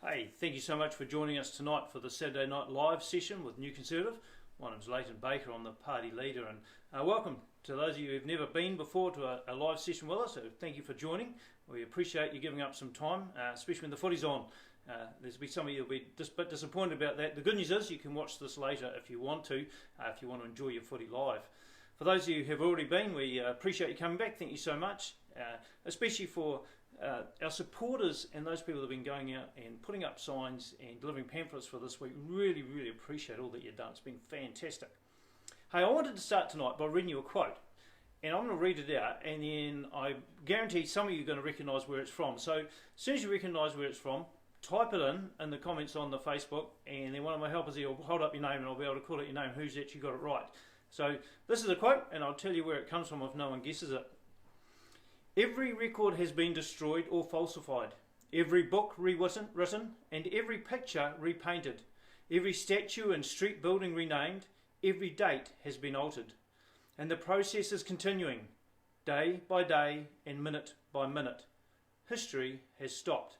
Hey, thank you so much for joining us tonight for the Saturday Night Live session with New Conservative. My name's Leighton Baker, I'm the party leader, and welcome to those of you who've never been before to a live session with us. So thank you for joining. We appreciate you giving up some time, especially when the footy's on. There's be some of you will be just a bit disappointed about that. The good news is you can watch this later if you want to enjoy your footy live. For those of you who have already been, we appreciate you coming back. Thank you so much, especially for our supporters and those people that have been going out and putting up signs and delivering pamphlets for this week. Really, really appreciate all that you've done. It's been fantastic. Hey, I wanted to start tonight by reading you a quote, and I'm going to read it out, and then I guarantee some of you are going to recognise where it's from. So as soon as you recognise where it's from, type it in the comments on the Facebook, and then one of my helpers here will hold up your name and I'll be able to call out your name who's actually got it right. So this is a quote, and I'll tell you where it comes from if no one guesses it. Every record has been destroyed or falsified. Every book rewritten, and every picture repainted. Every statue and street building renamed. Every date has been altered. And the process is continuing, day by day and minute by minute. History has stopped.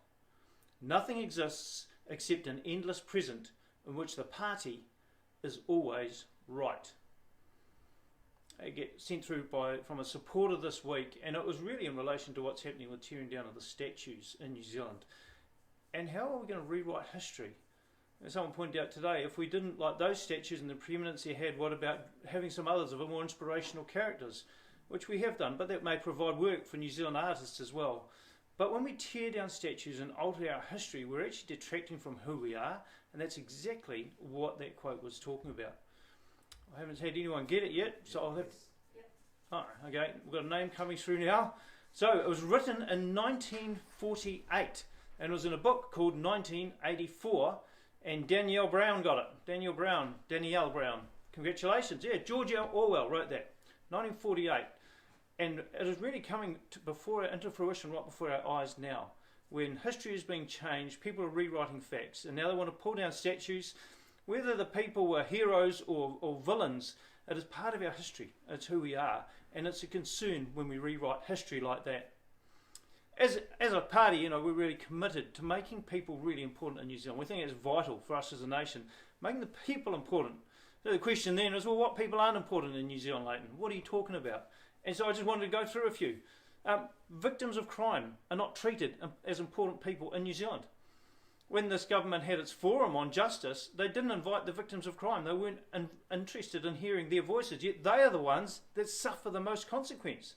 Nothing exists except an endless present in which the party is always right. I get sent through from a supporter this week, and it was really in relation to what's happening with tearing down of the statues in New Zealand. And how are we going to rewrite history? As someone pointed out today, if we didn't like those statues and the preeminence they had, what about having some others of a more inspirational characters, which we have done, but that may provide work for New Zealand artists as well. But when we tear down statues and alter our history, we're actually detracting from who we are, and that's exactly what that quote was talking about. I haven't had anyone get it yet, so I'll have... Oh, okay, we've got a name coming through now. So it was written in 1948, and it was in a book called 1984, and Danielle Brown got it. Danielle Brown. Congratulations. Yeah, George Orwell wrote that, 1948. And it is really coming into fruition right before our eyes now. When history is being changed, people are rewriting facts, and now they want to pull down statues. Whether the people were heroes or villains, it is part of our history. It's who we are, and it's a concern when we rewrite history like that. As a party, we're really committed to making people really important in New Zealand. We think it's vital for us as a nation, making the people important. So the question then is, well, what people aren't important in New Zealand, Leighton? What are you talking about? And so I just wanted to go through a few. Victims of crime are not treated as important people in New Zealand. When this government had its forum on justice, they didn't invite the victims of crime. They weren't interested in hearing their voices, yet they are the ones that suffer the most consequence.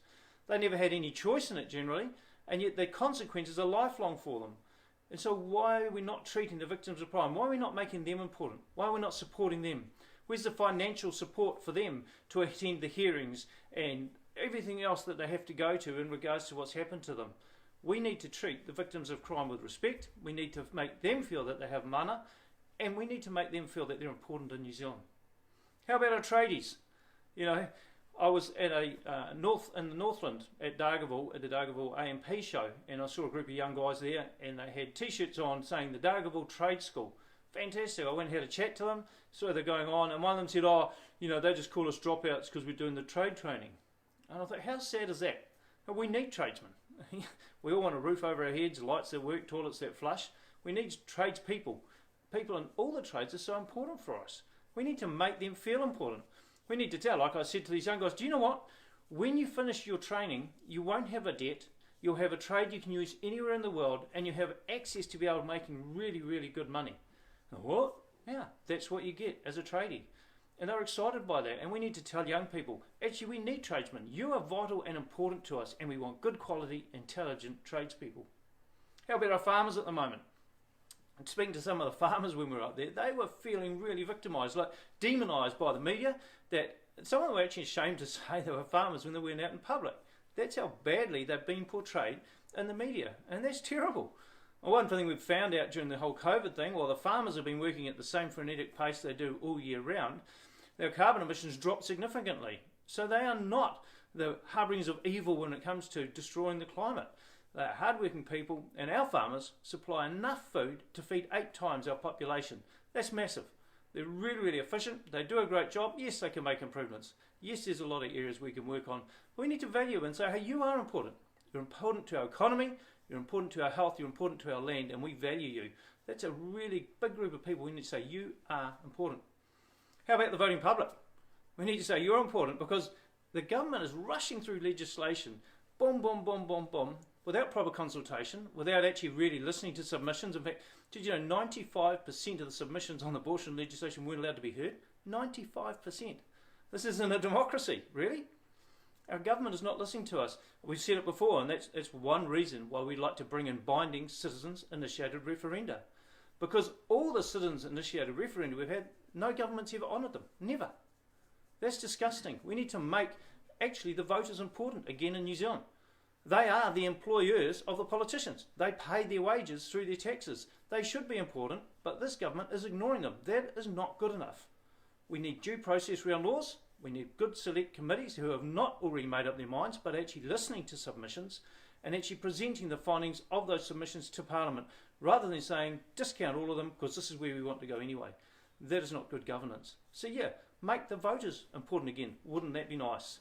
They never had any choice in it generally, and yet the consequences are lifelong for them. And so why are we not treating the victims of crime? Why are we not making them important? Why are we not supporting them? Where's the financial support for them to attend the hearings and everything else that they have to go to in regards to what's happened to them? We need to treat the victims of crime with respect. We need to make them feel that they have mana, and we need to make them feel that they're important in New Zealand. How about our tradies? I was at in the Northland at Dargaville, at the Dargaville AMP show, and I saw a group of young guys there, and they had t-shirts on saying the Dargaville Trade School. Fantastic. I went and had a chat to them, saw they're going on, and one of them said, they just call us dropouts because we're doing the trade training. And I thought, how sad is that? We need tradesmen. We all want a roof over our heads, lights that work, toilets that flush. We need tradespeople. People in all the trades are so important for us. We need to make them feel important. We need to tell, like I said to these young guys, do you know what? When you finish your training, you won't have a debt. You'll have a trade you can use anywhere in the world, and you have access to be able to making really, really good money. What? Yeah, that's what you get as a tradie. And they're excited by that. And we need to tell young people, actually, we need tradesmen. You are vital and important to us, and we want good quality, intelligent tradespeople. How about our farmers at the moment? And speaking to some of the farmers when we were up there, they were feeling really victimised, like demonised by the media, that some of them were actually ashamed to say they were farmers when they went out in public. That's how badly they've been portrayed in the media, and that's terrible. Well, one thing we've found out during the whole COVID thing, while the farmers have been working at the same frenetic pace they do all year round, their carbon emissions dropped significantly. So they are not the harbingers of evil when it comes to destroying the climate. They are hardworking people, and our farmers supply enough food to feed 8 times our population. That's massive. They're really, really efficient. They do a great job. Yes, they can make improvements. Yes, there's a lot of areas we can work on. But we need to value and say, hey, you are important. You're important to our economy. You're important to our health, you're important to our land, and we value you. That's a really big group of people we need to say, you are important. How about the voting public? We need to say, you're important, because the government is rushing through legislation, boom, boom, boom, boom, boom, without proper consultation, without actually really listening to submissions. In fact, did you know 95% of the submissions on abortion legislation weren't allowed to be heard? 95%. This isn't a democracy, really. Our government is not listening to us. We've said it before, and that's one reason why we like to bring in binding citizens-initiated referenda. Because all the citizens-initiated referenda we've had, no government's ever honoured them. Never. That's disgusting. We need to make actually the voters important again in New Zealand. They are the employers of the politicians. They pay their wages through their taxes. They should be important, but this government is ignoring them. That is not good enough. We need due process around laws. We need good select committees who have not already made up their minds, but actually listening to submissions and actually presenting the findings of those submissions to Parliament, rather than saying, discount all of them because this is where we want to go anyway. That is not good governance. So yeah, make the voters important again. Wouldn't that be nice?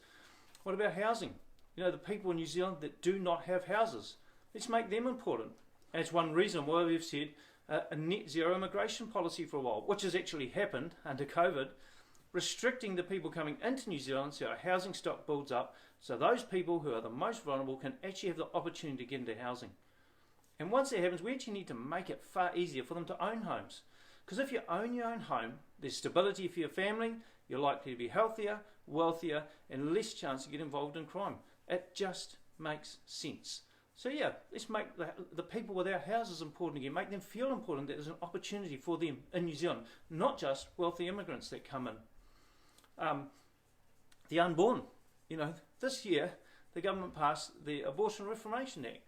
What about housing? You know, the people in New Zealand that do not have houses. Let's make them important. And it's one reason why we've said a net zero immigration policy for a while, which has actually happened under COVID, restricting the people coming into New Zealand so our housing stock builds up, so those people who are the most vulnerable can actually have the opportunity to get into housing. And once that happens, we actually need to make it far easier for them to own homes. Because if you own your own home, there's stability for your family, you're likely to be healthier, wealthier, and less chance to get involved in crime. It just makes sense. So yeah, let's make the people without houses important again. Make them feel important that there's an opportunity for them in New Zealand, not just wealthy immigrants that come in. The unborn. You know, this year the government passed the Abortion Reformation Act.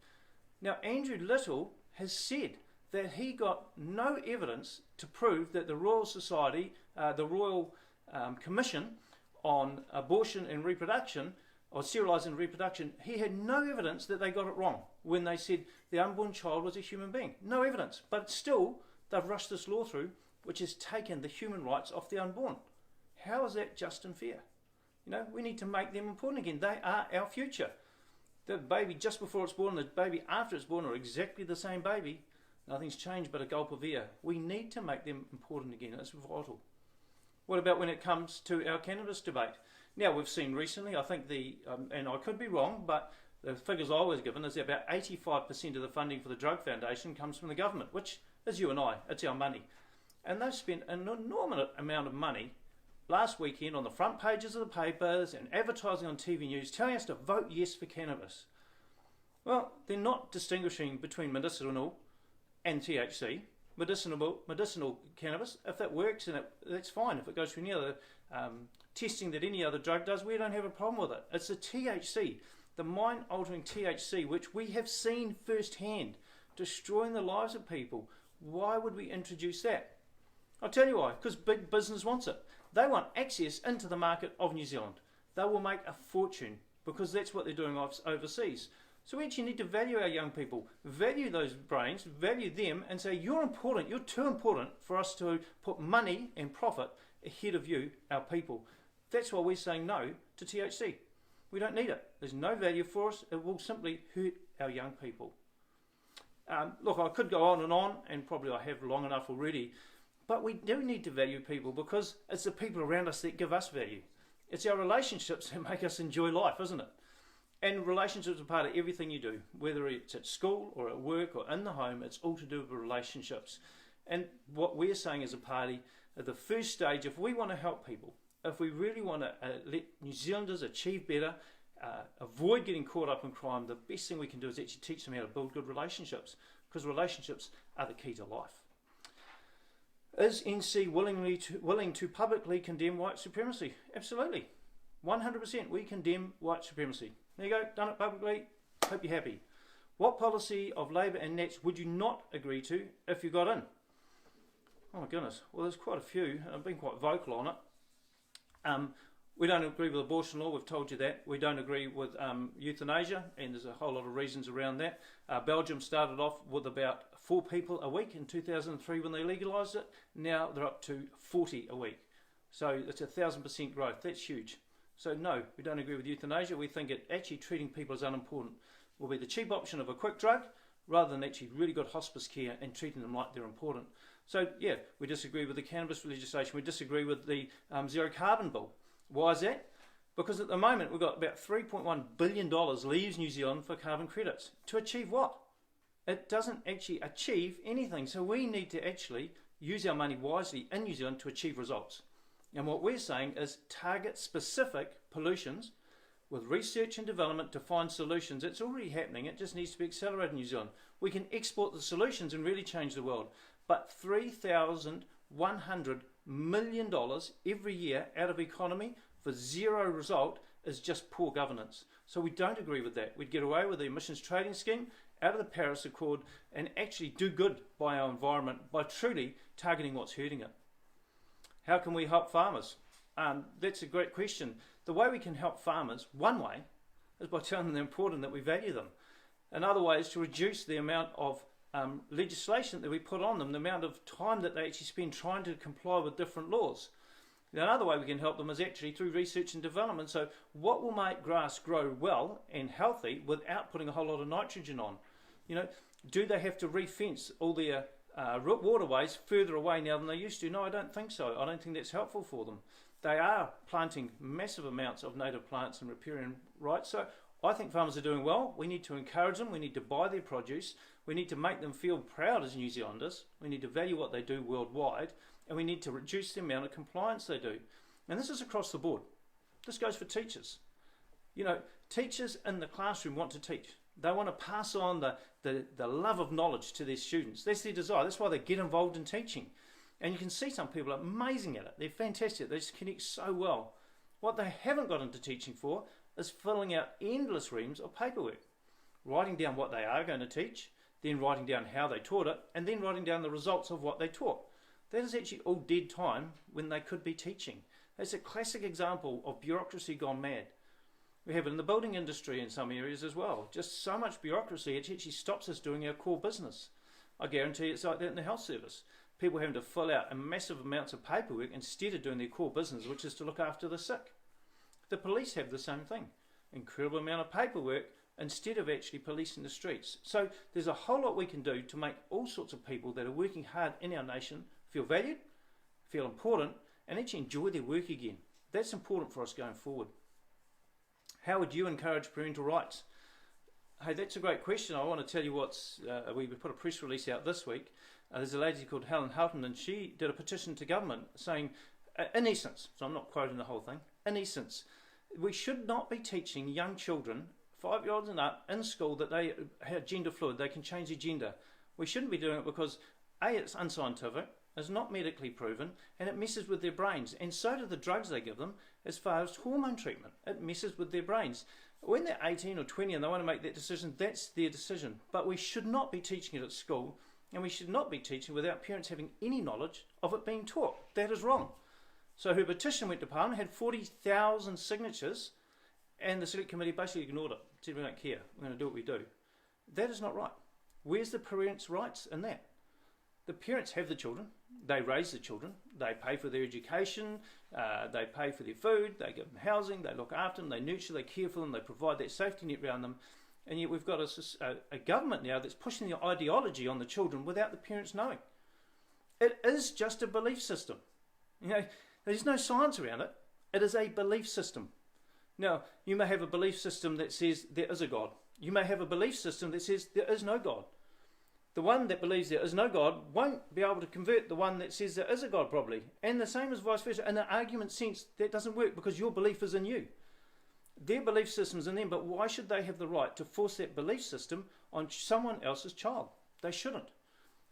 Now, Andrew Little has said that he got no evidence to prove that the Royal Society, the Royal Commission on Abortion and Reproduction, or Sterilising Reproduction, he had no evidence that they got it wrong when they said the unborn child was a human being. No evidence. But still, they've rushed this law through, which has taken the human rights off the unborn. How is that just and fair? You know, we need to make them important again. They are our future. The baby just before it's born and the baby after it's born are exactly the same baby. Nothing's changed but a gulp of air. We need to make them important again. It's vital. What about when it comes to our cannabis debate? Now, we've seen recently, I think and I could be wrong, but the figures I was given is that about 85% of the funding for the Drug Foundation comes from the government, which is you and I. It's our money. And they've spent an enormous amount of money last weekend on the front pages of the papers and advertising on TV news telling us to vote yes for cannabis. Well, they're not distinguishing between medicinal and THC. Medicinal cannabis, if that works, and that's fine. If it goes through any other testing that any other drug does, we don't have a problem with it. It's the THC, the mind-altering THC, which we have seen firsthand, destroying the lives of people. Why would we introduce that? I'll tell you why. Because big business wants it. They want access into the market of New Zealand. They will make a fortune because that's what they're doing overseas. So we actually need to value our young people, value those brains, value them, and say, you're important, you're too important for us to put money and profit ahead of you, our people. That's why we're saying no to THC. We don't need it. There's no value for us. It will simply hurt our young people. Look, I could go on, and probably I have long enough already, but we do need to value people because it's the people around us that give us value. It's our relationships that make us enjoy life, isn't it? And relationships are part of everything you do, whether it's at school or at work or in the home, it's all to do with relationships. And what we're saying as a party, at the first stage, if we want to help people, if we really want to let New Zealanders achieve better, avoid getting caught up in crime, the best thing we can do is actually teach them how to build good relationships, because relationships are the key to life. Is NC willing to publicly condemn white supremacy? Absolutely. 100% we condemn white supremacy. There you go, done it publicly, hope you're happy. What policy of Labour and Nats would you not agree to if you got in? Oh my goodness, well there's quite a few, I've been quite vocal on it. We don't agree with abortion law, we've told you that. We don't agree with euthanasia, and there's a whole lot of reasons around that. Belgium started off with about 4 people a week in 2003 when they legalised it. Now they're up to 40 a week. So it's 1,000% growth, that's huge. So no, we don't agree with euthanasia. We think it actually treating people as unimportant will be the cheap option of a quick drug rather than actually really good hospice care and treating them like they're important. So yeah, we disagree with the cannabis legislation. We disagree with the zero carbon bill. Why is that? Because at the moment we've got about $3.1 billion leaves New Zealand for carbon credits. To achieve what? It doesn't actually achieve anything. So we need to actually use our money wisely in New Zealand to achieve results. And what we're saying is target specific pollutions with research and development to find solutions. It's already happening. It just needs to be accelerated in New Zealand. We can export the solutions and really change the world. But $3,100 million every year out of economy for zero result is just poor governance. So we don't agree with that. We'd get away with the emissions trading scheme out of the Paris Accord and actually do good by our environment by truly targeting what's hurting it. How can we help farmers? That's a great question. The way we can help farmers, one way, is by telling them they're important, that we value them. Another way is to reduce the amount of legislation that we put on them, the amount of time that they actually spend trying to comply with different laws. Another way we can help them is actually through research and development. So what will make grass grow well and healthy without putting a whole lot of nitrogen on? You know, do they have to re-fence all their waterways further away now than they used to? No, I don't think so. I don't think that's helpful for them. They are planting massive amounts of native plants and riparian rights. So I think farmers are doing well. We need to encourage them. We need to buy their produce. We need to make them feel proud as New Zealanders. We need to value what they do worldwide. And we need to reduce the amount of compliance they do. And this is across the board. This goes for teachers. You know, teachers in the classroom want to teach. They want to pass on the love of knowledge to their students. That's their desire. That's why they get involved in teaching. And you can see some people are amazing at it. They're fantastic. They just connect so well. What they haven't got into teaching for is filling out endless reams of paperwork. Writing down what they are going to teach, then writing down how they taught it, and then writing down the results of what they taught. That is actually all dead time when they could be teaching. That's a classic example of bureaucracy gone mad. We have it in the building industry in some areas as well. Just so much bureaucracy, it actually stops us doing our core business. I guarantee it's like that in the health service. People having to fill out massive amounts of paperwork instead of doing their core business, which is to look after the sick. The police have the same thing. Incredible amount of paperwork instead of actually policing the streets. So there's a whole lot we can do to make all sorts of people that are working hard in our nation feel valued, feel important, and actually enjoy their work again. That's important for us going forward. How would you encourage parental rights? Hey, that's a great question. I want to tell you we put a press release out this week. There's a lady called Helen Houghton, and she did a petition to government saying, in essence, so I'm not quoting the whole thing, in essence, we should not be teaching young children, 5-year-olds and up, in school that they are gender fluid, they can change their gender. We shouldn't be doing it because A, it's unscientific, it's not medically proven, and it messes with their brains. And so do the drugs they give them as far as hormone treatment. It messes with their brains. When they're 18 or 20 and they want to make that decision, that's their decision. But we should not be teaching it at school, and we should not be teaching without parents having any knowledge of it being taught. That is wrong. So her petition went to Parliament, had 40,000 signatures, and the Select Committee basically ignored it. Said, we don't care, we're going to do what we do. That is not right. Where's the parents' rights in that? The parents have the children, they raise the children, they pay for their education, they pay for their food, they give them housing, they look after them, they nurture, they care for them, they provide that safety net around them. And yet we've got a government now that's pushing the ideology on the children without the parents knowing. It is just a belief system. You know, there's no science around it. It is a belief system. Now, you may have a belief system that says there is a God. You may have a belief system that says there is no God. The one that believes there is no God won't be able to convert the one that says there is a God probably. And the same as vice versa. In an argument sense, that doesn't work because your belief is in you. Their belief system's in them, but why should they have the right to force that belief system on someone else's child? They shouldn't.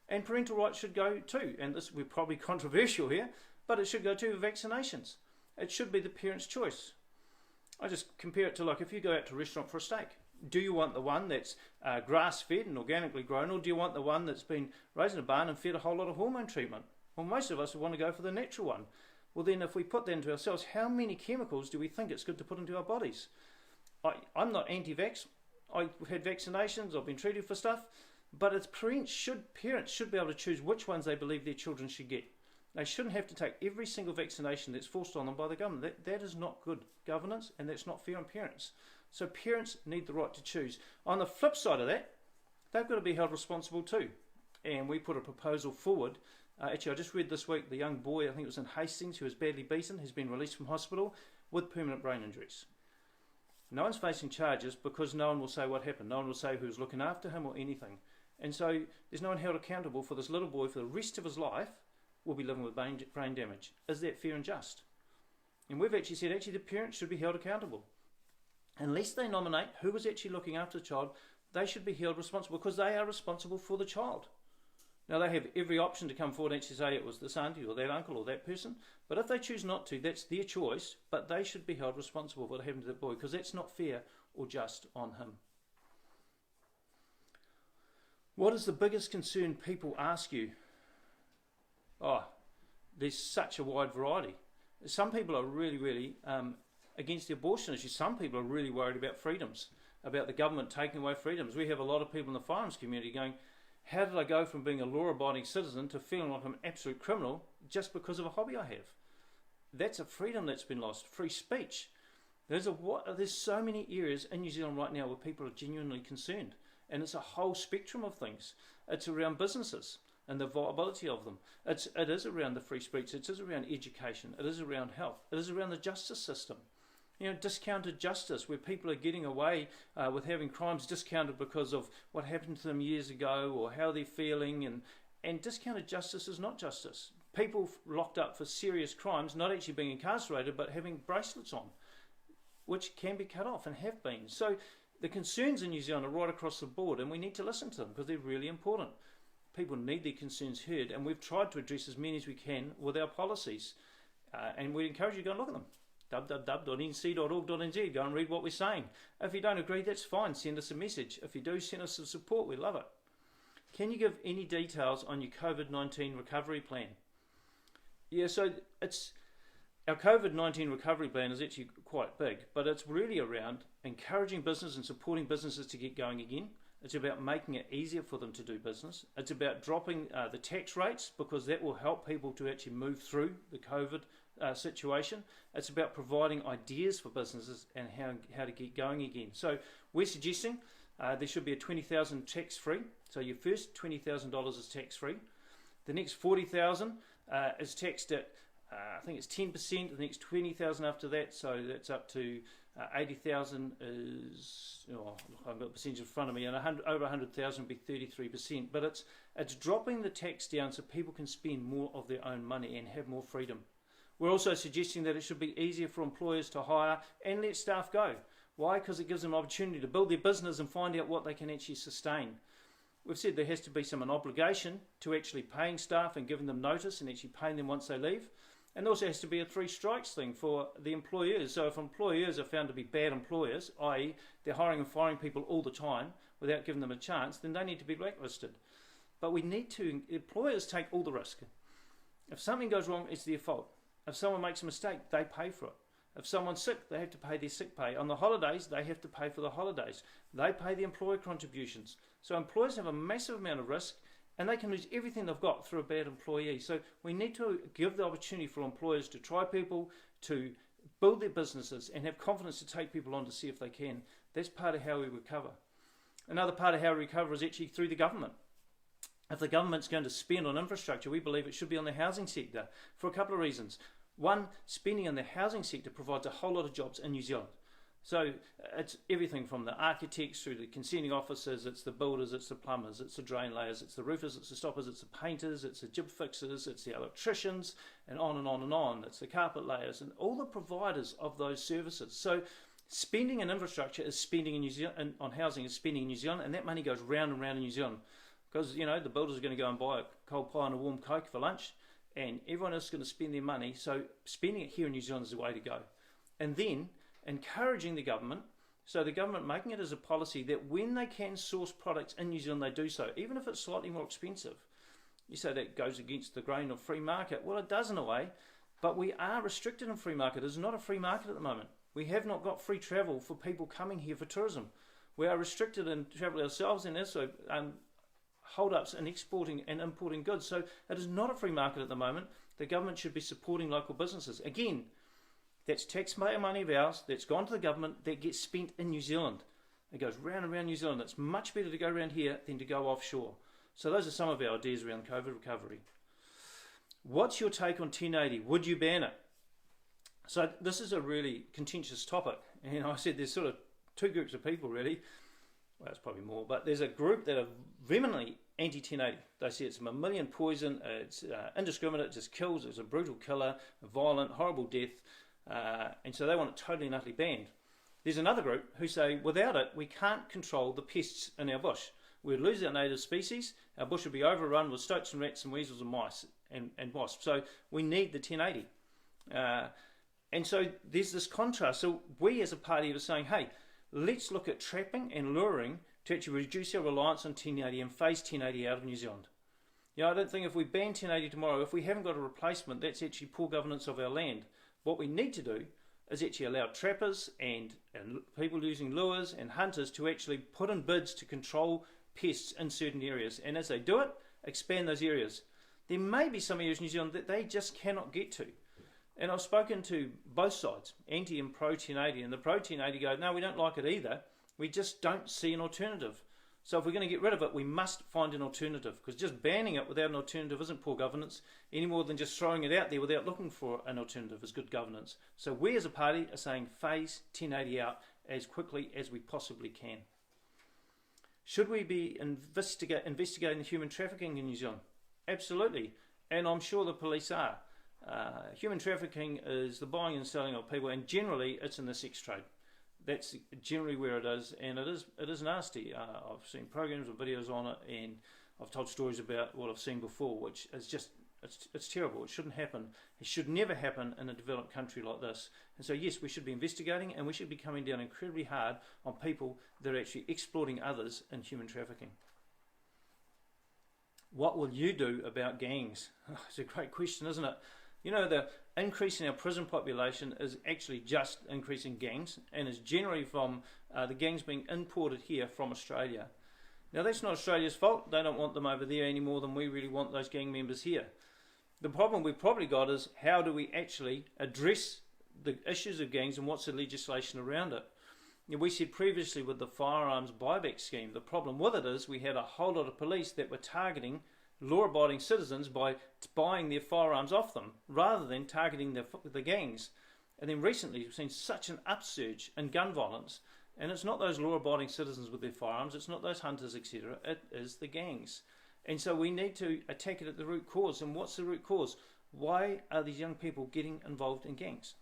And parental rights should go too. And this, we're probably controversial here, but it should go to vaccinations. It should be the parent's choice. I just compare it to like if you go out to a restaurant for a steak. Do you want the one that's grass-fed and organically grown, or do you want the one that's been raised in a barn and fed a whole lot of hormone treatment? Well, most of us would want to go for the natural one. Well, then if we put that into ourselves, how many chemicals do we think it's good to put into our bodies? I'm not anti-vax. I've had vaccinations, I've been treated for stuff, but it's parents should be able to choose which ones they believe their children should get. They shouldn't have to take every single vaccination that's forced on them by the government. That is not good governance, and that's not fair on parents. So parents need the right to choose. On the flip side of that, they've got to be held responsible too. And we put a proposal forward. Actually, I just read this week, the young boy, I think it was in Hastings, who was badly beaten, has been released from hospital with permanent brain injuries. No one's facing charges because no one will say what happened. No one will say who was looking after him or anything. And so there's no one held accountable for this little boy for the rest of his life will be living with brain damage. Is that fair and just? And we've actually said the parents should be held accountable. Unless they nominate who was actually looking after the child, they should be held responsible because they are responsible for the child. Now, they have every option to come forward and actually say it was this auntie or that uncle or that person. But if they choose not to, that's their choice. But they should be held responsible for what happened to that boy because that's not fair or just on him. What is the biggest concern people ask you? Oh, there's such a wide variety. Some people are really against the abortion issue. Some people are really worried about freedoms, about the government taking away freedoms. We have a lot of people in the firearms community going, how did I go from being a law-abiding citizen to feeling like I'm an absolute criminal just because of a hobby I have? That's a freedom that's been lost. Free speech. There's so many areas in New Zealand right now where people are genuinely concerned. And it's a whole spectrum of things. It's around businesses and the viability of them. It is around the free speech. It is around education. It is around health. It is around the justice system. Discounted justice, where people are getting away with having crimes discounted because of what happened to them years ago or how they're feeling. And discounted justice is not justice. People locked up for serious crimes, not actually being incarcerated, but having bracelets on, which can be cut off and have been. So the concerns in New Zealand are right across the board, and we need to listen to them because they're really important. People need their concerns heard, and we've tried to address as many as we can with our policies. And we encourage you to go and look at them. www.nc.org.nz. Go and read what we're saying. If you don't agree, that's fine. Send us a message. If you do, send us some support. We love it. Can you give any details on your COVID-19 recovery plan? Yeah, so our COVID-19 recovery plan is actually quite big, but it's really around encouraging business and supporting businesses to get going again. It's about making it easier for them to do business. It's about dropping the tax rates because that will help people to actually move through the COVID situation. It's about providing ideas for businesses and how to get going again. So we're suggesting there should be a $20,000 tax-free. So your first $20,000 is tax-free. The next $40,000 is taxed at, I think it's 10%. The next $20,000 after that, so that's up to $80,000 is, I've got the percentage in front of me, and over $100,000 would be 33%. But it's dropping the tax down so people can spend more of their own money and have more freedom. We're also suggesting that it should be easier for employers to hire and let staff go. Why? Because it gives them an opportunity to build their business and find out what they can actually sustain. We've said there has to be an obligation to actually paying staff and giving them notice and actually paying them once they leave. And there also has to be a 3 strikes thing for the employers. So if employers are found to be bad employers, i.e. they're hiring and firing people all the time without giving them a chance, then they need to be blacklisted. But employers take all the risk. If something goes wrong, it's their fault. If someone makes a mistake, they pay for it. If someone's sick, they have to pay their sick pay. On the holidays, they have to pay for the holidays. They pay the employer contributions. So employers have a massive amount of risk, and they can lose everything they've got through a bad employee. So we need to give the opportunity for employers to try people, to build their businesses, and have confidence to take people on to see if they can. That's part of how we recover. Another part of how we recover is actually through the government. If the government's going to spend on infrastructure, we believe it should be on the housing sector for a couple of reasons. One, spending on the housing sector provides a whole lot of jobs in New Zealand. So it's everything from the architects through the consenting officers, it's the builders, it's the plumbers, it's the drain layers, it's the roofers, it's the stoppers, it's the painters, it's the jib fixers, it's the electricians, and on and on and on. It's the carpet layers and all the providers of those services. So spending on infrastructure is spending in New Zealand, and on housing is spending in New Zealand, and that money goes round and round in New Zealand. Because, the builders are going to go and buy a cold pie and a warm Coke for lunch, and everyone else is going to spend their money. So spending it here in New Zealand is the way to go. And then encouraging the government, so the government making it as a policy that when they can source products in New Zealand, they do so, even if it's slightly more expensive. You say that goes against the grain of free market. Well, it does in a way, but we are restricted in free market. It's not a free market at the moment. We have not got free travel for people coming here for tourism. We are restricted in travel ourselves, and also hold-ups in exporting and importing goods. So it is not a free market at the moment. The government should be supporting local businesses. Again, that's taxpayer money of ours that's gone to the government that gets spent in New Zealand. It goes round and round New Zealand. It's much better to go around here than to go offshore. So those are some of our ideas around COVID recovery. What's your take on 1080? Would you ban it? So this is a really contentious topic. And I said there's sort of two groups of people really. Well, it's probably more. But there's a group that are vehemently anti-1080. They say it's a mammalian poison. It's indiscriminate. It just kills. It's a brutal killer, a violent, horrible death. And so they want it totally and utterly banned. There's another group who say without it we can't control the pests in our bush. We'd lose our native species. Our bush would be overrun with stoats and rats and weasels and mice and wasps. So we need the 1080. And so there's this contrast. So we as a party are saying, hey, let's look at trapping and luring to actually reduce our reliance on 1080 and phase 1080 out of New Zealand. You know, I don't think if we ban 1080 tomorrow, if we haven't got a replacement, that's actually poor governance of our land. What we need to do is actually allow trappers and people using lures and hunters to actually put in bids to control pests in certain areas. And as they do it, expand those areas. There may be some areas in New Zealand that they just cannot get to. And I've spoken to both sides, anti and pro 1080, and the pro 1080 go, no, we don't like it either. We just don't see an alternative. So if we're going to get rid of it, we must find an alternative, because just banning it without an alternative isn't poor governance, any more than just throwing it out there without looking for an alternative is good governance. So we as a party are saying phase 1080 out as quickly as we possibly can. Should we be investigating the human trafficking in New Zealand? Absolutely, and I'm sure the police are. Human trafficking is the buying and selling of people, and generally it's in the sex trade. That's generally where it is, and it is nasty. I've seen programs or videos on it, and I've told stories about what I've seen before, which is just, it's terrible. It shouldn't happen. It should never happen in a developed country like this. And so yes, we should be investigating, and we should be coming down incredibly hard on people that are actually exploiting others in human trafficking. What will you do about gangs? It's a great question, isn't it? You know, the increase in our prison population is actually just increasing gangs, and is generally from the gangs being imported here from Australia. Now that's not Australia's fault. They don't want them over there any more than we really want those gang members here. The problem we've probably got is how do we actually address the issues of gangs, and what's the legislation around it? You know, we said previously with the firearms buyback scheme, the problem with it is we had a whole lot of police that were targeting law-abiding citizens by buying their firearms off them rather than targeting the gangs. And then recently we've seen such an upsurge in gun violence, and it's not those law-abiding citizens with their firearms, it's not those hunters, etc., it is the gangs. And so we need to attack it at the root cause. And what's the root cause? Why are these young people getting involved in gangs?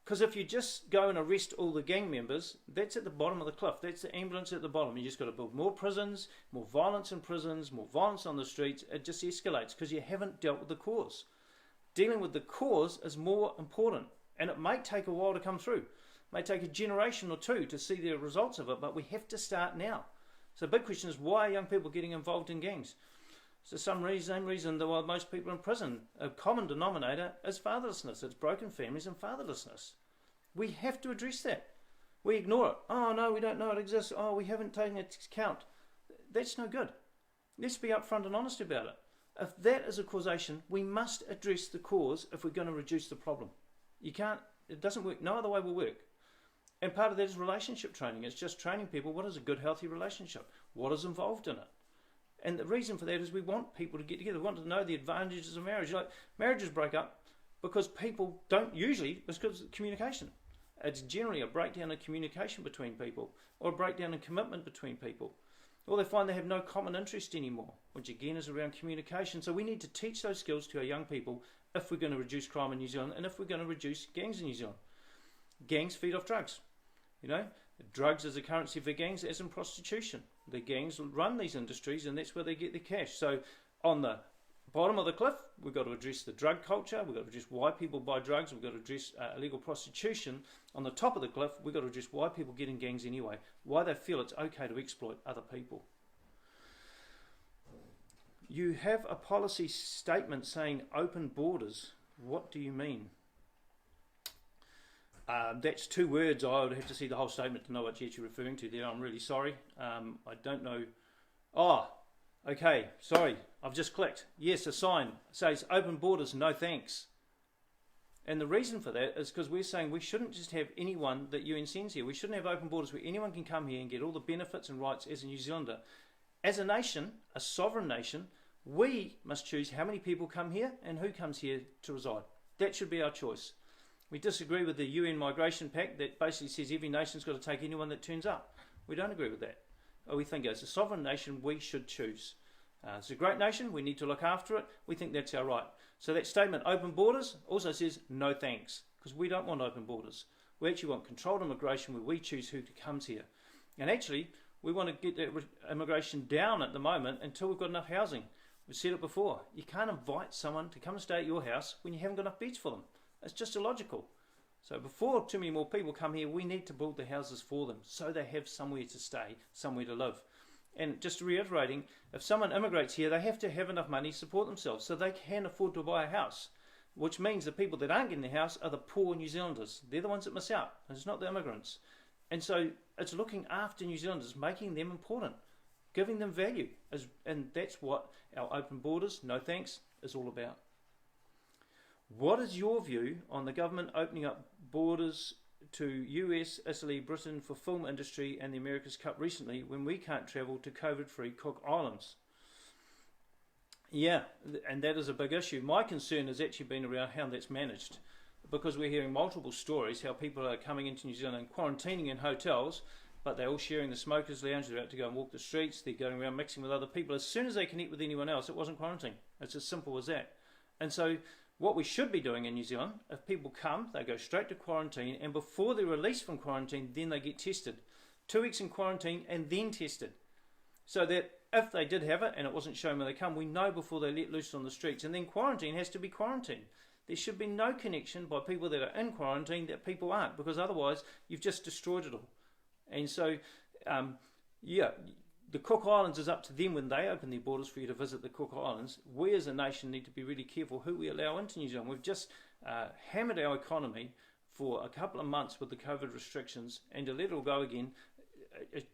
Because if you just go and arrest all the gang members, that's at the bottom of the cliff. That's the ambulance at the bottom. You just got to build more prisons, more violence in prisons, more violence on the streets. It just escalates because you haven't dealt with the cause. Dealing with the cause is more important, and it might take a while to come through. It may take a generation or two to see the results of it, but we have to start now. So the big question is, why are young people getting involved in gangs? So same reason that most people in prison, a common denominator is fatherlessness. It's broken families and fatherlessness. We have to address that. We ignore it. Oh no, we don't know it exists. Oh, we haven't taken it into account. That's no good. Let's be upfront and honest about it. If that is a causation, we must address the cause if we're going to reduce the problem. You can't, it doesn't work. No other way will work. And part of that is relationship training. It's just training people. What is a good, healthy relationship? What is involved in it? And the reason for that is we want people to get together. We want to know the advantages of marriage. Like, marriages break up because people don't usually, it's because of communication. It's generally a breakdown in communication between people, or a breakdown in commitment between people. Or they find they have no common interest anymore, which again is around communication. So we need to teach those skills to our young people if we're going to reduce crime in New Zealand, and if we're going to reduce gangs in New Zealand. Gangs feed off drugs. You know, drugs is a currency for gangs, as in prostitution. The gangs run these industries, and that's where they get their cash. So on the bottom of the cliff, we've got to address the drug culture. We've got to address why people buy drugs. We've got to address illegal prostitution. On the top of the cliff, we've got to address why people get in gangs anyway, why they feel it's okay to exploit other people. You have a policy statement saying open borders. What do you mean? That's two words. I would have to see the whole statement to know what you're actually referring to there. I'm really sorry. I don't know. Oh, okay. Sorry. I've just clicked. Yes, a sign says open borders, no thanks. And the reason for that is because we're saying we shouldn't just have anyone that UN sends here. We shouldn't have open borders where anyone can come here and get all the benefits and rights as a New Zealander. As a nation, a sovereign nation, we must choose how many people come here and who comes here to reside. That should be our choice. We disagree with the UN Migration Pact that basically says every nation's got to take anyone that turns up. We don't agree with that. We think as a sovereign nation, we should choose. It's a great nation. We need to look after it. We think that's our right. So that statement, open borders, also says no thanks, because we don't want open borders. We actually want controlled immigration where we choose who comes here. And actually, we want to get that immigration down at the moment until we've got enough housing. We've said it before. You can't invite someone to come and stay at your house when you haven't got enough beds for them. It's just illogical. So before too many more people come here, we need to build the houses for them so they have somewhere to stay, somewhere to live. And just reiterating, if someone immigrates here, they have to have enough money to support themselves so they can afford to buy a house, which means the people that aren't getting the house are the poor New Zealanders. They're the ones that miss out. It's not the immigrants. And so it's looking after New Zealanders, making them important, giving them value. And that's what our open borders, no thanks, is all about. What is your view on the government opening up borders to US, Italy, Britain for film industry and the America's Cup recently when we can't travel to COVID-free Cook Islands? Yeah, and that is a big issue. My concern has actually been around how that's managed, because we're hearing multiple stories how people are coming into New Zealand and quarantining in hotels, but they're all sharing the smokers lounge. They're out to go and walk the streets. They're going around mixing with other people. As soon as they connect with anyone else, it wasn't quarantine. It's as simple as that. And so what we should be doing in New Zealand, if people come, they go straight to quarantine, and before they're released from quarantine, then they get tested. 2 weeks in quarantine and then tested. So that if they did have it and it wasn't shown when they come, we know before they let loose on the streets. And then quarantine has to be quarantine. There should be no connection by people that are in quarantine that people aren't, because otherwise you've just destroyed it all. And so, the Cook Islands is up to them when they open their borders for you to visit the Cook Islands. We as a nation need to be really careful who we allow into New Zealand. We've just hammered our economy for a couple of months with the COVID restrictions, and to let it all go again,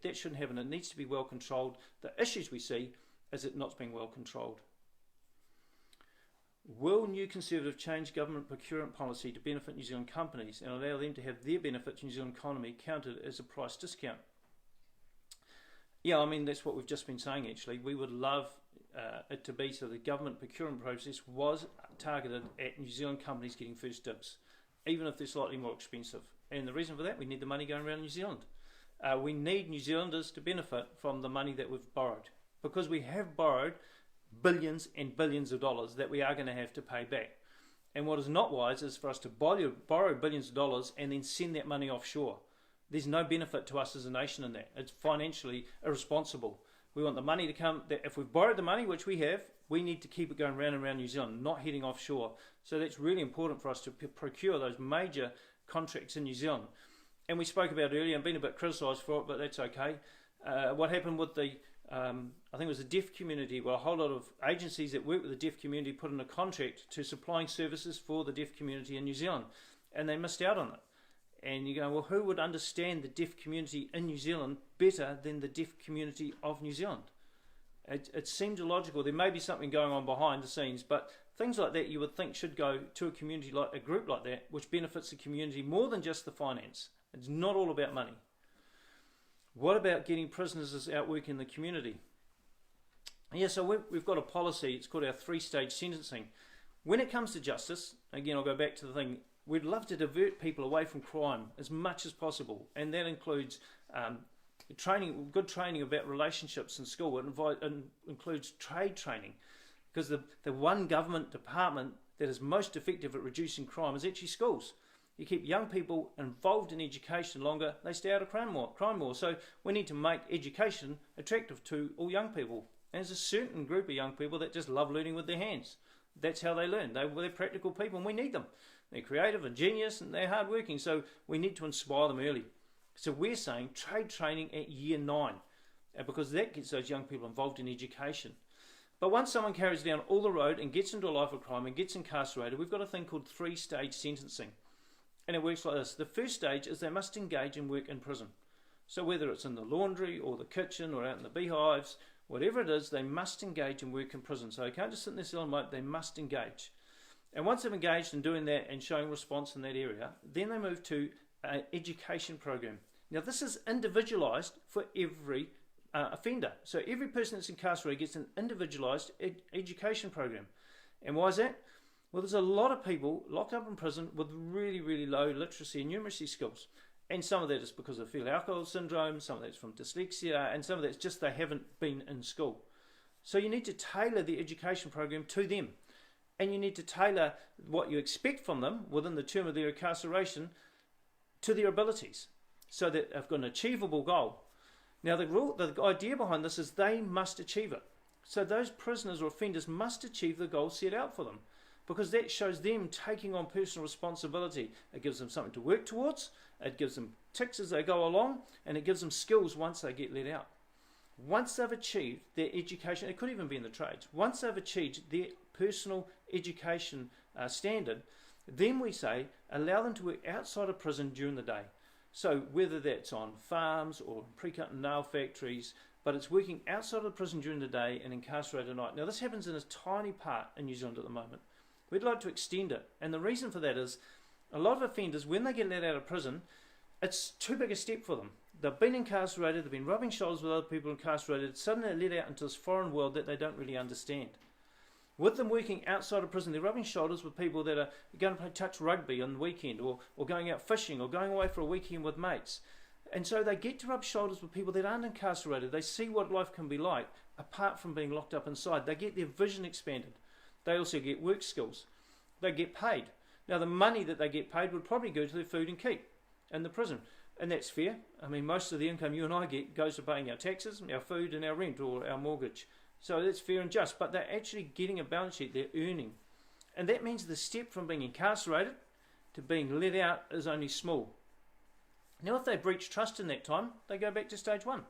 that shouldn't happen. It needs to be well controlled. The issues we see is it not being well controlled. Will New Conservative change government procurement policy to benefit New Zealand companies and allow them to have their benefit to New Zealand economy counted as a price discount? Yeah, I mean, that's what we've just been saying, actually. We would love it to be so the government procurement process was targeted at New Zealand companies getting first dibs, even if they're slightly more expensive. And the reason for that, we need the money going around New Zealand. We need New Zealanders to benefit from the money that we've borrowed, because we have borrowed billions and billions of dollars that we are going to have to pay back. And what is not wise is for us to borrow billions of dollars and then send that money offshore. There's no benefit to us as a nation in that. It's financially irresponsible. We want the money to come. If we've borrowed the money, which we have, we need to keep it going round and round New Zealand, not heading offshore. So that's really important for us to procure those major contracts in New Zealand. And we spoke about earlier, and been a bit criticised for it, but that's okay. What happened with the, I think it was the deaf community, where a whole lot of agencies that work with the deaf community put in a contract to supplying services for the deaf community in New Zealand, and they missed out on it. And you go, well, who would understand the deaf community in New Zealand better than the deaf community of New Zealand? It seems illogical. There may be something going on behind the scenes, but things like that you would think should go to a community like a group like that, which benefits the community more than just the finance. It's not all about money. What about getting prisoners out working in the community? Yeah, so we've got a policy. It's called our 3-stage sentencing. When it comes to justice, again, I'll go back to the thing. We'd love to divert people away from crime as much as possible, and that includes good training about relationships in school. It includes trade training, because the one government department that is most effective at reducing crime is actually schools. You keep young people involved in education longer, they stay out of crime more. So we need to make education attractive to all young people. And there's a certain group of young people that just love learning with their hands. That's how they learn. They're practical people, and we need them. They're creative and genius, and they're hardworking, so we need to inspire them early. So we're saying trade training at year 9, because that gets those young people involved in education. But once someone carries down all the road and gets into a life of crime and gets incarcerated, we've got a thing called 3-stage sentencing. And it works like this. The first stage is they must engage in work in prison. So whether it's in the laundry or the kitchen or out in the beehives, whatever it is, they must engage in work in prison. So they can't just sit in their cell and wait, they must engage. And once they've engaged in doing that and showing response in that area, then they move to an education program. Now, this is individualised for every offender. So every person that's incarcerated gets an individualised education program. And why is that? Well, there's a lot of people locked up in prison with really, really low literacy and numeracy skills. And some of that is because of fetal alcohol syndrome, some of that's from dyslexia, and some of that's just they haven't been in school. So you need to tailor the education program to them. And you need to tailor what you expect from them within the term of their incarceration to their abilities, so that they've got an achievable goal. Now, the idea behind this is they must achieve it. So those prisoners or offenders must achieve the goal set out for them, because that shows them taking on personal responsibility. It gives them something to work towards, it gives them ticks as they go along, and it gives them skills once they get let out. Once they've achieved their education, it could even be in the trades, once they've achieved their personal education standard, then we say allow them to work outside of prison during the day. So whether that's on farms or pre-cut and nail factories, but it's working outside of prison during the day and incarcerated at night. Now, this happens in a tiny part in New Zealand at the moment. We'd like to extend it, and the reason for that is a lot of offenders, when they get let out of prison, it's too big a step for them. They've been incarcerated, they've been rubbing shoulders with other people incarcerated, suddenly they're let out into this foreign world that they don't really understand. With them working outside of prison, they're rubbing shoulders with people that are going to play touch rugby on the weekend, or going out fishing, or going away for a weekend with mates. And so they get to rub shoulders with people that aren't incarcerated. They see what life can be like apart from being locked up inside. They get their vision expanded. They also get work skills. They get paid. Now, the money that they get paid would probably go to their food and keep in the prison. And that's fair. I mean, most of the income you and I get goes to paying our taxes, our food and our rent, or our mortgage. So that's fair and just. But they're actually getting a balance sheet. They're earning. And that means the step from being incarcerated to being let out is only small. Now, if they breach trust in that time, they go back to stage one.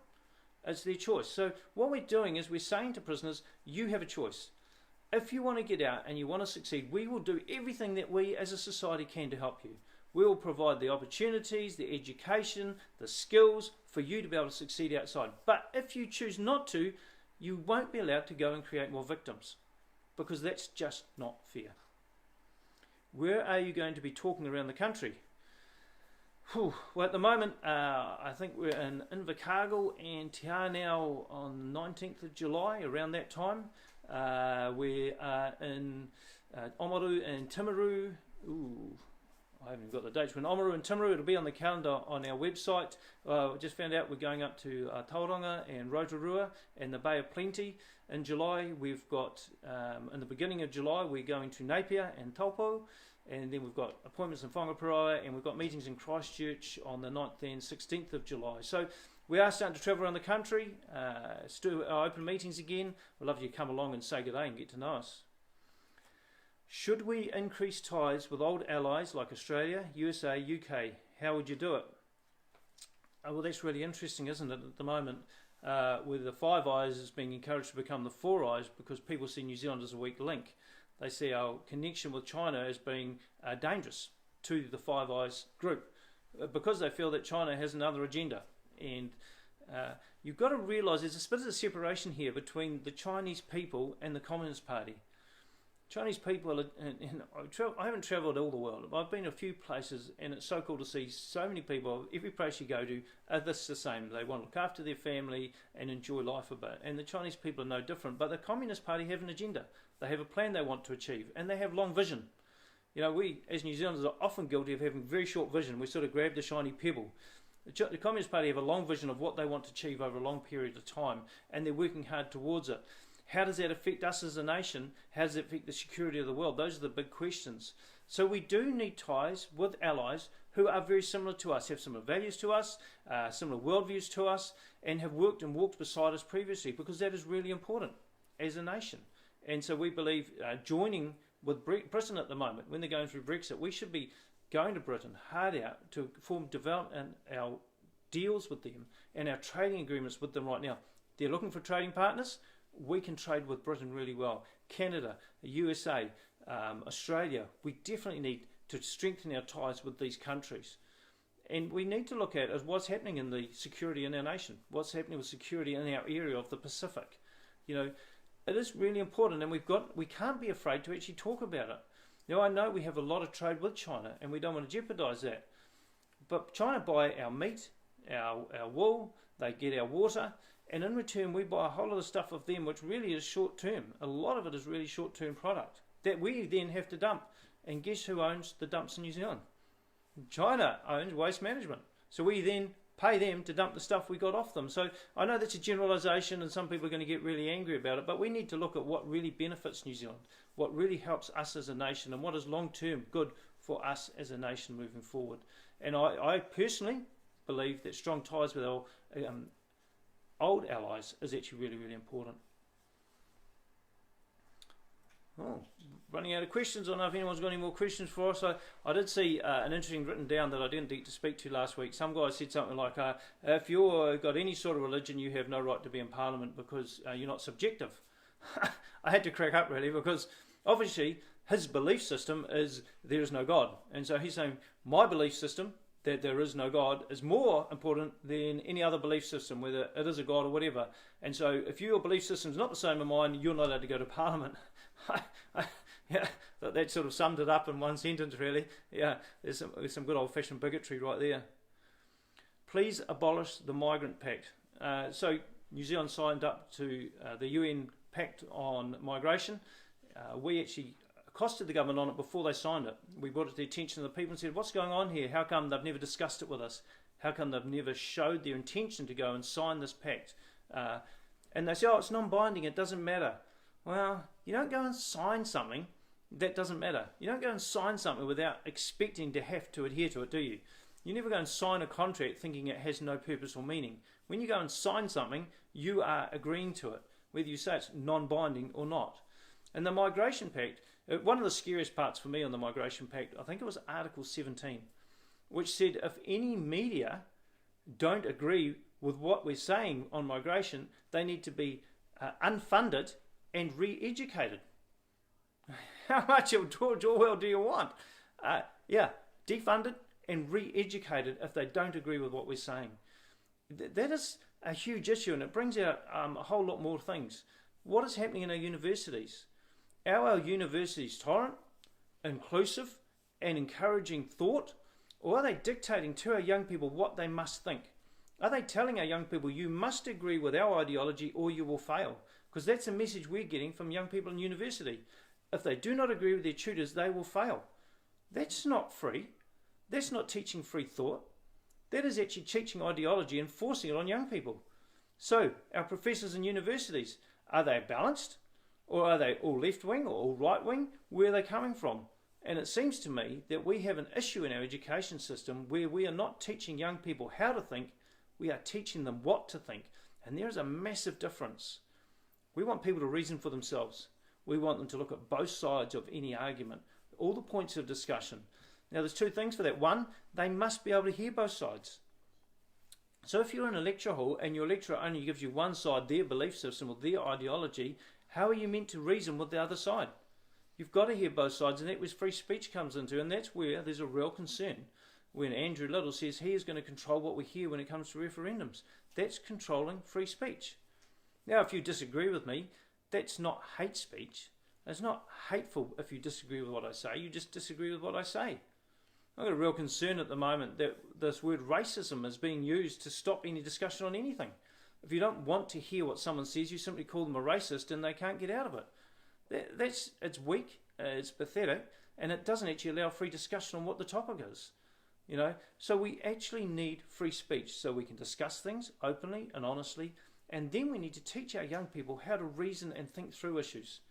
It's their choice. So what we're doing is we're saying to prisoners, you have a choice. If you want to get out and you want to succeed, we will do everything that we as a society can to help you. We will provide the opportunities, the education, the skills for you to be able to succeed outside. But if you choose not to, you won't be allowed to go and create more victims, because that's just not fair. Where are you going to be talking around the country? Well, at the moment, I think we're in Invercargill and Te Anau on the 19th of July, around that time. We are in Oamaru and Timaru. I haven't got the dates. We're in Oamaru and Timaru. It'll be on the calendar on our website. Just found out we're going up to Tauranga and Rotorua and the Bay of Plenty. In July, we've got, in the beginning of July, we're going to Napier and Taupo. And then we've got appointments in Whangaparai, and we've got meetings in Christchurch on the 9th and 16th of July. So we are starting to travel around the country, do our open meetings again. We'd love you to come along and say good day and get to know us. Should we increase ties with old allies like Australia, USA, UK? How would you do it? Well, that's really interesting, isn't it, at the moment, where the Five Eyes is being encouraged to become the Four Eyes because people see New Zealand as a weak link. They see our connection with China as being dangerous to the Five Eyes group because they feel that China has another agenda. And you've got to realise there's a bit of a separation here between the Chinese people and the Communist Party. Chinese people, I haven't travelled all the world. I've been a few places, and it's so cool to see so many people. Every place you go to, this the same. They want to look after their family and enjoy life a bit. And the Chinese people are no different. But the Communist Party have an agenda. They have a plan they want to achieve, and they have long vision. You know, we as New Zealanders are often guilty of having very short vision. We sort of grab the shiny pebble. The Communist Party have a long vision of what they want to achieve over a long period of time, and they're working hard towards it. How does that affect us as a nation? How does it affect the security of the world? Those are the big questions. So we do need ties with allies who are very similar to us, have similar values to us, similar worldviews to us, and have worked and walked beside us previously, because that is really important as a nation. And so we believe joining with Britain at the moment, when they're going through Brexit, we should be going to Britain hard out to develop our deals with them and our trading agreements with them right now. They're looking for trading partners. We can trade with Britain really well. Canada, USA, Australia, we definitely need to strengthen our ties with these countries. And we need to look at what's happening in the security in our nation, what's happening with security in our area of the Pacific. You know, it is really important, and we can't be afraid to actually talk about it. Now, I know we have a lot of trade with China and we don't want to jeopardise that. But China buy our meat, our wool, they get our water, and in return we buy a whole lot of stuff of them which really is short term. A lot of it is really short term product that we then have to dump. And guess who owns the dumps in New Zealand? China owns waste management. So we then pay them to dump the stuff we got off them. So I know that's a generalisation and some people are going to get really angry about it, but we need to look at what really benefits New Zealand, what really helps us as a nation, and what is long term good for us as a nation moving forward. And I personally believe that strong ties with our old allies is actually really, really important. Oh, running out of questions. I don't know if anyone's got any more questions for us. I did see an interesting written down that I didn't get to speak to last week. Some guy said something like, if you've got any sort of religion, you have no right to be in Parliament because you're not subjective. I had to crack up really, because obviously his belief system is there is no God. And so he's saying my belief system, that there is no God, is more important than any other belief system, whether it is a God or whatever. And so if your belief system is not the same as mine, you're not allowed to go to Parliament. Yeah, that sort of summed it up in one sentence really. Yeah, there's some good old-fashioned bigotry right there. Please abolish the Migrant Pact. So New Zealand signed up to the UN Pact on Migration. We actually accosted the government on it before they signed it. We brought it to the attention of the people and said, what's going on here? How come they've never discussed it with us? How come they've never showed their intention to go and sign this pact? And they say, oh, it's non-binding, it doesn't matter. Well, you don't go and sign something that doesn't matter. You don't go and sign something without expecting to have to adhere to it, do you? You never go and sign a contract thinking it has no purpose or meaning. When you go and sign something, you are agreeing to it, whether you say it's non-binding or not. And the Migration Pact, one of the scariest parts for me on the Migration Pact, I think it was Article 17, which said if any media don't agree with what we're saying on migration, they need to be unfunded and re-educated. How much of George Orwell do you want? Defunded and re-educated if they don't agree with what we're saying. That is a huge issue, and it brings out a whole lot more things. What is happening in our universities? Are our universities tolerant, inclusive, and encouraging thought? Or are they dictating to our young people what they must think? Are they telling our young people, you must agree with our ideology or you will fail? Because that's a message we're getting from young people in university. If they do not agree with their tutors, they will fail. That's not free. That's not teaching free thought. That is actually teaching ideology and forcing it on young people. So, our professors in universities, are they balanced? Or are they all left-wing or all right-wing? Where are they coming from? And it seems to me that we have an issue in our education system where we are not teaching young people how to think, we are teaching them what to think. And there is a massive difference. We want people to reason for themselves. We want them to look at both sides of any argument, all the points of discussion. Now there's two things for that. One, they must be able to hear both sides. So if you're in a lecture hall and your lecturer only gives you one side, their belief system or their ideology, how are you meant to reason with the other side? You've got to hear both sides, and that's where free speech comes into, and that's where there's a real concern. When Andrew Little says he is going to control what we hear when it comes to referendums, that's controlling free speech. Now, if you disagree with me, that's not hate speech. It's not hateful if you disagree with what I say. You just disagree with what I say. I've got a real concern at the moment that this word racism is being used to stop any discussion on anything. If you don't want to hear what someone says, you simply call them a racist and they can't get out of it. It's weak, it's pathetic, and it doesn't actually allow free discussion on what the topic is. You know, so we actually need free speech so we can discuss things openly and honestly, and then we need to teach our young people how to reason and think through issues.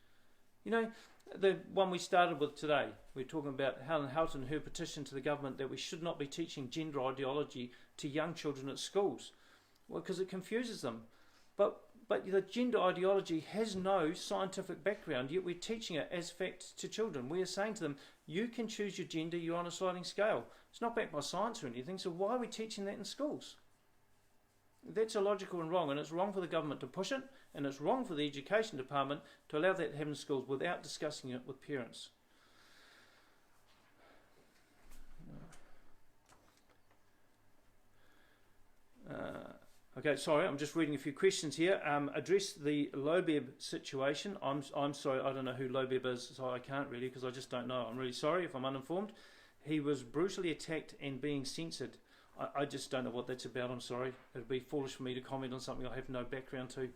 You know, the one we started with today, we're talking about Helen Houghton, her petition to the government that we should not be teaching gender ideology to young children at schools. Well, because it confuses them. But the gender ideology has no scientific background, yet we're teaching it as fact to children. We are saying to them, you can choose your gender, you're on a sliding scale. It's not backed by science or anything, so why are we teaching that in schools? That's illogical and wrong, and it's wrong for the government to push it, and it's wrong for the education department to allow that to happen in schools without discussing it with parents. Okay, sorry, I'm just reading a few questions here. Address the Lobeb situation. I'm sorry, I don't know who Lobeb is, so I can't really, because I just don't know. I'm really sorry if I'm uninformed. He was brutally attacked and being censored. I just don't know what that's about. I'm sorry. It would be foolish for me to comment on something I have no background to.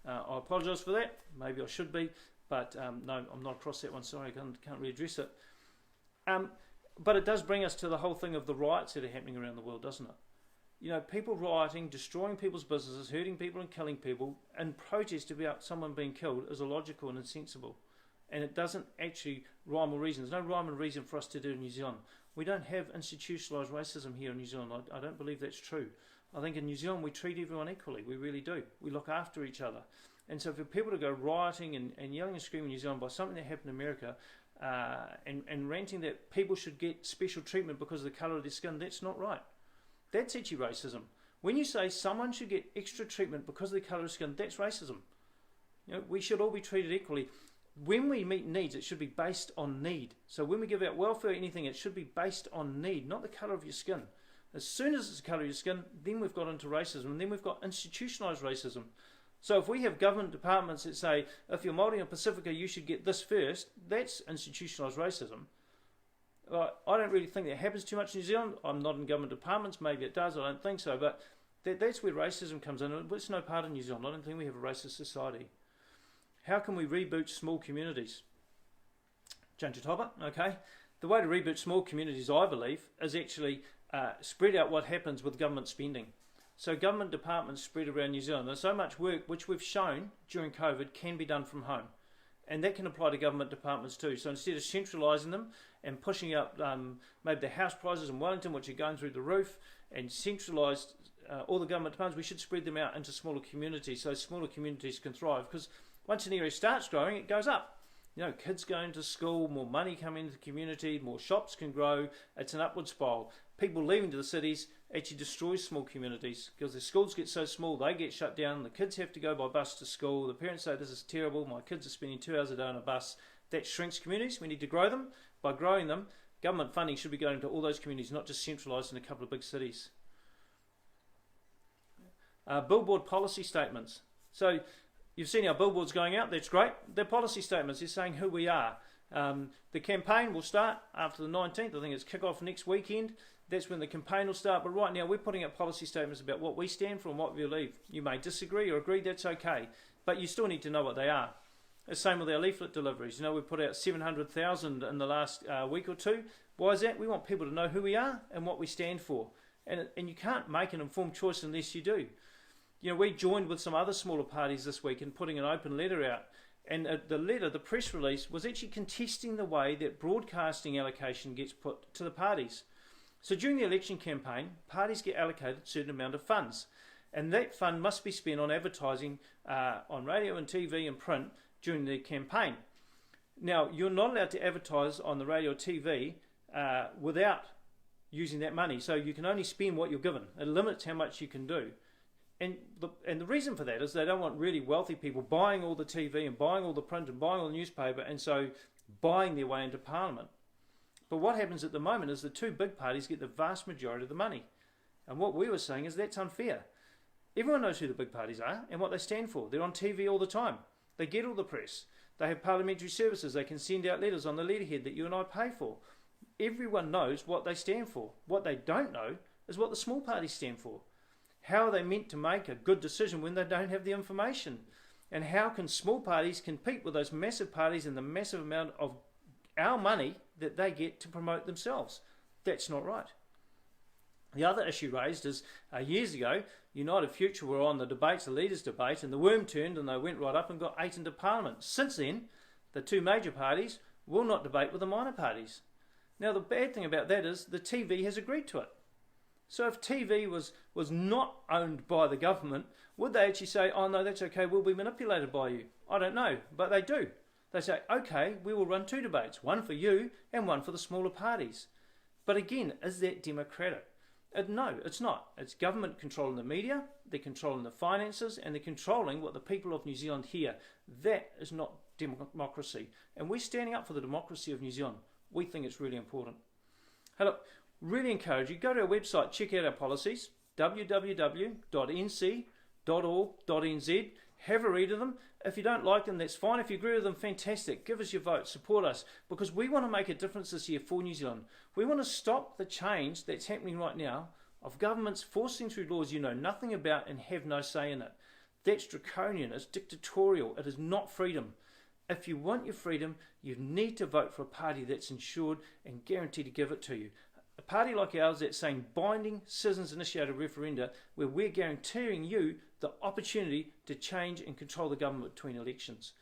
I apologise for that. Maybe I should be, but no, I'm not across that one. Sorry, I can't really address it. But it does bring us to the whole thing of the riots that are happening around the world, doesn't it? You know, people rioting, destroying people's businesses, hurting people and killing people, and protest about someone being killed is illogical and insensible. And it doesn't actually rhyme or reason. There's no rhyme or reason for us to do in New Zealand. We don't have institutionalised racism here in New Zealand. I don't believe that's true. I think in New Zealand we treat everyone equally. We really do. We look after each other. And so for people to go rioting and yelling and screaming in New Zealand by something that happened in America and ranting that people should get special treatment because of the colour of their skin, that's not right. That's actually racism. When you say someone should get extra treatment because of the colour of skin, that's racism. You know, we should all be treated equally. When we meet needs, it should be based on need. So when we give out welfare or anything, it should be based on need, not the colour of your skin. As soon as it's the colour of your skin, then we've got into racism, and then we've got institutionalised racism. So if we have government departments that say, if you're Māori or Pacifica, you should get this first, that's institutionalised racism. I don't really think that happens too much in New Zealand. I'm not in government departments, maybe it does, I don't think so, but that's where racism comes in. It's no part of New Zealand. I don't think we have a racist society. How can we reboot small communities? Change your topic, okay. The way to reboot small communities, I believe, is actually spread out what happens with government spending. So government departments spread around New Zealand. There's so much work which we've shown during COVID can be done from home. And that can apply to government departments too. So instead of centralising them and pushing up maybe the house prices in Wellington, which are going through the roof, and centralised all the government departments, we should spread them out into smaller communities so smaller communities can thrive. Because once an area starts growing, it goes up. You know, kids going to school, more money coming into the community, more shops can grow. It's an upward spiral. People leaving to the cities actually destroys small communities because the schools get so small, they get shut down. The kids have to go by bus to school. The parents say, this is terrible. My kids are spending 2 hours a day on a bus. That shrinks communities. We need to grow them. By growing them, government funding should be going to all those communities, not just centralised in a couple of big cities. Billboard policy statements. So you've seen our billboards going out. That's great. They're policy statements. They're saying who we are. The campaign will start after the 19th. I think it's kick-off next weekend. That's when the campaign will start. But right now we're putting up policy statements about what we stand for and what we believe. You may disagree or agree. That's okay. But you still need to know what they are. The same with our leaflet deliveries. You know, we put out 700,000 in the last week or two. Why is that? We want people to know who we are and what we stand for. And you can't make an informed choice unless you do. You know, we joined with some other smaller parties this week in putting an open letter out. And the letter, the press release, was actually contesting the way that broadcasting allocation gets put to the parties. So during the election campaign, parties get allocated a certain amount of funds. And that fund must be spent on advertising on radio and TV and print during the campaign. Now, you're not allowed to advertise on the radio or TV without using that money. So you can only spend what you're given. It limits how much you can do. And the reason for that is they don't want really wealthy people buying all the TV and buying all the print and buying all the newspaper, and so buying their way into Parliament. But what happens at the moment is the two big parties get the vast majority of the money. And what we were saying is that's unfair. Everyone knows who the big parties are and what they stand for. They're on TV all the time. They get all the press. They have parliamentary services. They can send out letters on the letterhead that you and I pay for. Everyone knows what they stand for. What they don't know is what the small parties stand for. How are they meant to make a good decision when they don't have the information? And how can small parties compete with those massive parties and the massive amount of our money that they get to promote themselves? That's not right. The other issue raised is years ago, United Future were on the debates, the leaders' debate, and the worm turned and they went right up and got 8 into Parliament. Since then, the two major parties will not debate with the minor parties. Now, the bad thing about that is the TV has agreed to it. So if TV was not owned by the government, would they actually say, oh no, that's okay, we'll be manipulated by you? I don't know, but they do. They say, okay, we will run 2 debates, one for you and one for the smaller parties. But again, is that democratic? No, it's not. It's government controlling the media, they're controlling the finances, and they're controlling what the people of New Zealand hear. That is not democracy. And we're standing up for the democracy of New Zealand. We think it's really important. Hey, look, really encourage you, go to our website, check out our policies, www.nc.org.nz. Have a read of them. If you don't like them, that's fine. If you agree with them, fantastic. Give us your vote. Support us. Because we want to make a difference this year for New Zealand. We want to stop the change that's happening right now of governments forcing through laws you know nothing about and have no say in it. That's draconian. It's dictatorial. It is not freedom. If you want your freedom, you need to vote for a party that's insured and guaranteed to give it to you. A party like ours that's saying binding, citizens-initiated referenda where we're guaranteeing you the opportunity to change and control the government between elections.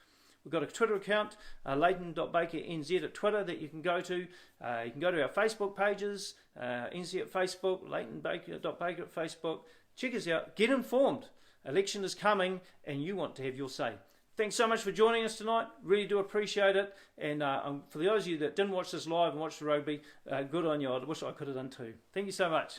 We've got a Twitter account, Leighton.BakerNZ at Twitter that you can go to. You can go to our Facebook pages, NZ at Facebook, Leighton.Baker at Facebook. Check us out. Get informed. Election is coming and you want to have your say. Thanks so much for joining us tonight. Really do appreciate it. And for those of you that didn't watch this live and watch the rugby, good on you. I wish I could have done too. Thank you so much.